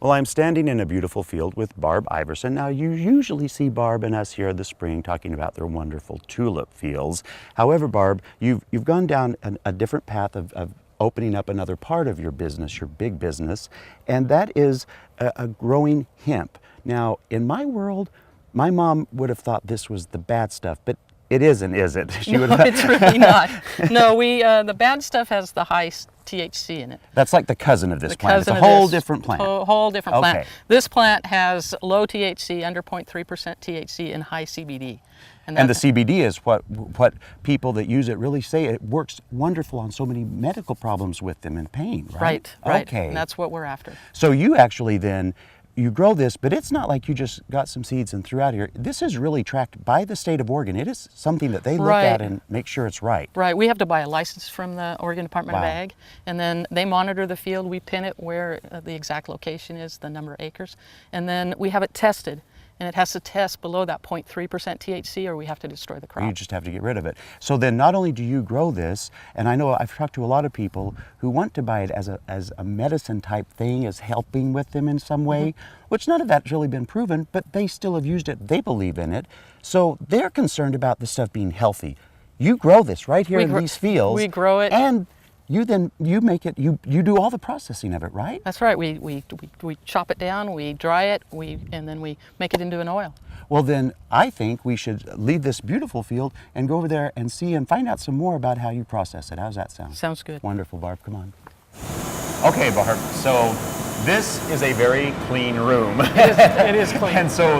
Well, I'm standing in a beautiful field with Barb Iverson. Now, you usually see Barb and us here in the spring talking about their wonderful tulip fields. However, Barb, you've gone down a different path of opening up another part of your business, your big business, and that is a growing hemp. Now, in my world, my mom would have thought this was the bad stuff, but it isn't, is it? No, it's really not. No, the bad stuff has the high THC in it. That's like the cousin of this plant. It's a whole different plant. Whole different Okay. plant. This plant has low THC, under 0.3% THC, and high CBD. And the CBD is what people that use it really say it works wonderful on so many medical problems with them and pain, right? Right. Okay. And that's what we're after. So you actually then, you grow this, but it's not like you just got some seeds and threw out here. This is really tracked by the state of Oregon. It is something that they look at and make sure it's right. Right. We have to buy a license from the Oregon Department of Ag, and then they monitor the field. We pin it where the exact location is, the number of acres, and then we have it tested. And it has to test below that 0.3% THC, or we have to destroy the crop. You just have to get rid of it. So then not only do you grow this, and I know I've talked to a lot of people who want to buy it as a medicine type thing, as helping with them in some way, which none of that's really been proven, but they still have used it. They believe in it. So they're concerned about the stuff being healthy. You grow this right here in these fields. We grow it. And you make it, you do all the processing of it, right? That's right. We chop it down, we dry it, and then we make it into an oil. Well, then I think we should leave this beautiful field and go over there and see and find out some more about how you process it. How's that sound? Sounds good. Wonderful, Barb. Come on. Okay, Barb. So this is a very clean room. It is clean. And so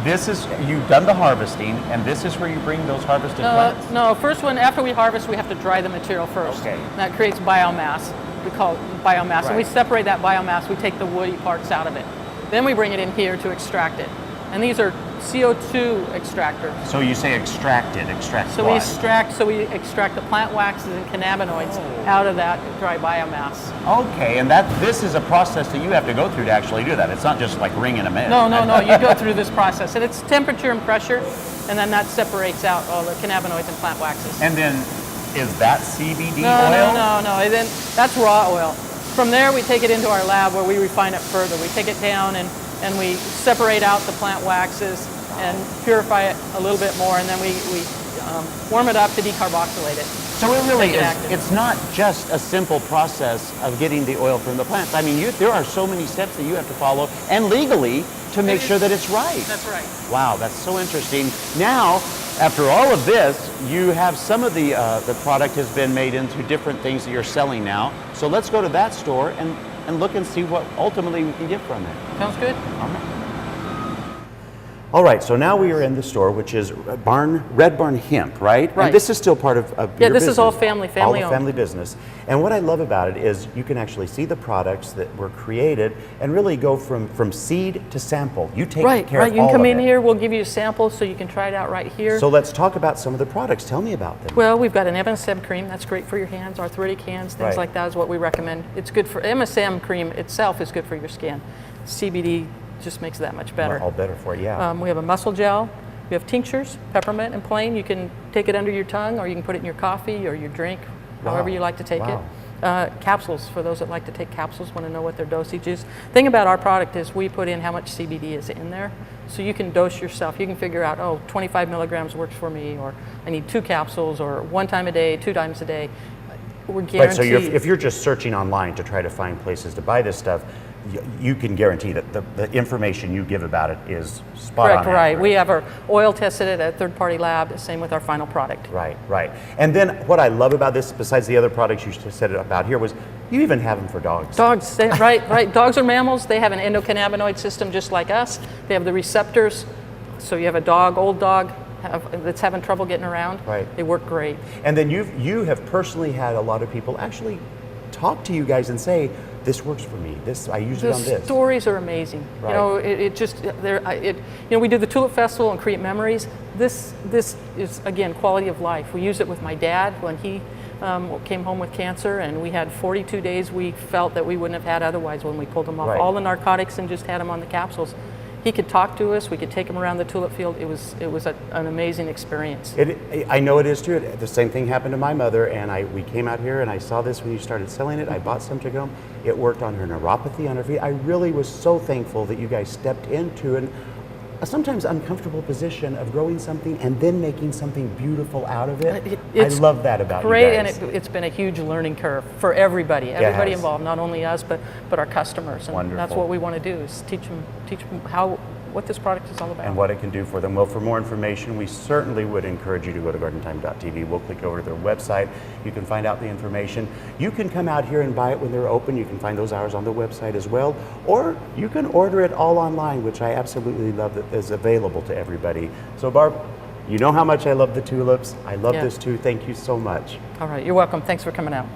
this is, you've done the harvesting, and this is where you bring those harvested plants? No, first after we harvest, we have to dry the material first. Okay. And that creates biomass. We call it biomass. Right. And we separate that biomass, we take the woody parts out of it. Then we bring it in here to extract it. And these are CO2 extractors. So you say extract So what? we extract the plant waxes and cannabinoids out of that dry biomass. Okay, and this is a process that you have to go through to actually do that. It's not just like wringing them in. No, you go through this process. And it's temperature and pressure, and then that separates out all the cannabinoids and plant waxes. And then, is that CBD oil? No. And then that's raw oil. From there, we take it into our lab where we refine it further. We take it down and we separate out the plant waxes and purify it a little bit more, and then we warm it up to decarboxylate it. So it really is, it's not just a simple process of getting the oil from the plants. I mean, there are so many steps that you have to follow, and legally, to make sure that it's right. That's right. Wow, that's so interesting. Now, after all of this, you have some of the product has been made into different things that you're selling now. So let's go to that store and look and see what ultimately we can get from it. Sounds good. All right. All right, so now we are in the store, which is Red Barn Hemp, right? Right. And this is still part of your business. This is all family all owned. family business. And what I love about it is you can actually see the products that were created and really go from seed to sample. You take care of all of it. Right. You can come in here. We'll give you a sample so you can try it out right here. So let's talk about some of the products. Tell me about them. Well, we've got an MSM cream. That's great for your hands. Arthritic hands, things like that is what we recommend. It's good for MSM cream itself is good for your skin. CBD just makes it that much better. All better for it, yeah. We have a muscle gel. We have tinctures, peppermint and plain. You can take it under your tongue, or you can put it in your coffee or your drink, however you like to take it. Capsules, for those that like to take capsules, want to know what their dosage is. Thing about our product is we put in how much CBD is in there, so you can dose yourself. You can figure out, 25 milligrams works for me, or I need 2 capsules, or 1 time a day, 2 times a day. We're guaranteed. Right, so if you're just searching online to try to find places to buy this stuff, you can guarantee that the information you give about it is spot on. Correct, right. We have our oil tested at a third-party lab, same with our final product. Right. And then what I love about this, besides the other products you said about here, was you even have them for dogs. Dogs, right. Dogs are mammals. They have an endocannabinoid system just like us. They have the receptors. So you have a dog, old dog, that's having trouble getting around. Right. They work great. And then you have personally had a lot of people actually talk to you guys and say, this works for me. I use it on this. The stories are amazing. Right. We do the Tulip Festival and create memories. This is, again, quality of life. We use it with my dad when he came home with cancer, and we had 42 days we felt that we wouldn't have had otherwise when we pulled him off all the narcotics and just had him on the capsules. he could talk to us. We could take him around the tulip field. It was an amazing experience. I know it is too. The same thing happened to my mother, and we came out here and I saw this when you started selling it. I bought some to go. It worked on her neuropathy on her feet. I really was so thankful that you guys stepped into a sometimes uncomfortable position of growing something and then making something beautiful out of it. I love that about you guys. And it's been a huge learning curve for everybody involved, not only us, but our customers. And Wonderful. That's what we want to do, is teach them what this product is all about. And what it can do for them. Well, for more information, we certainly would encourage you to go to gardentime.tv. We'll click over to their website. You can find out the information. You can come out here and buy it when they're open. You can find those hours on the website as well. Or you can order it all online, which I absolutely love that is available to everybody. So Barb, you know how much I love the tulips. I love this too. Thank you so much. All right, you're welcome. Thanks for coming out.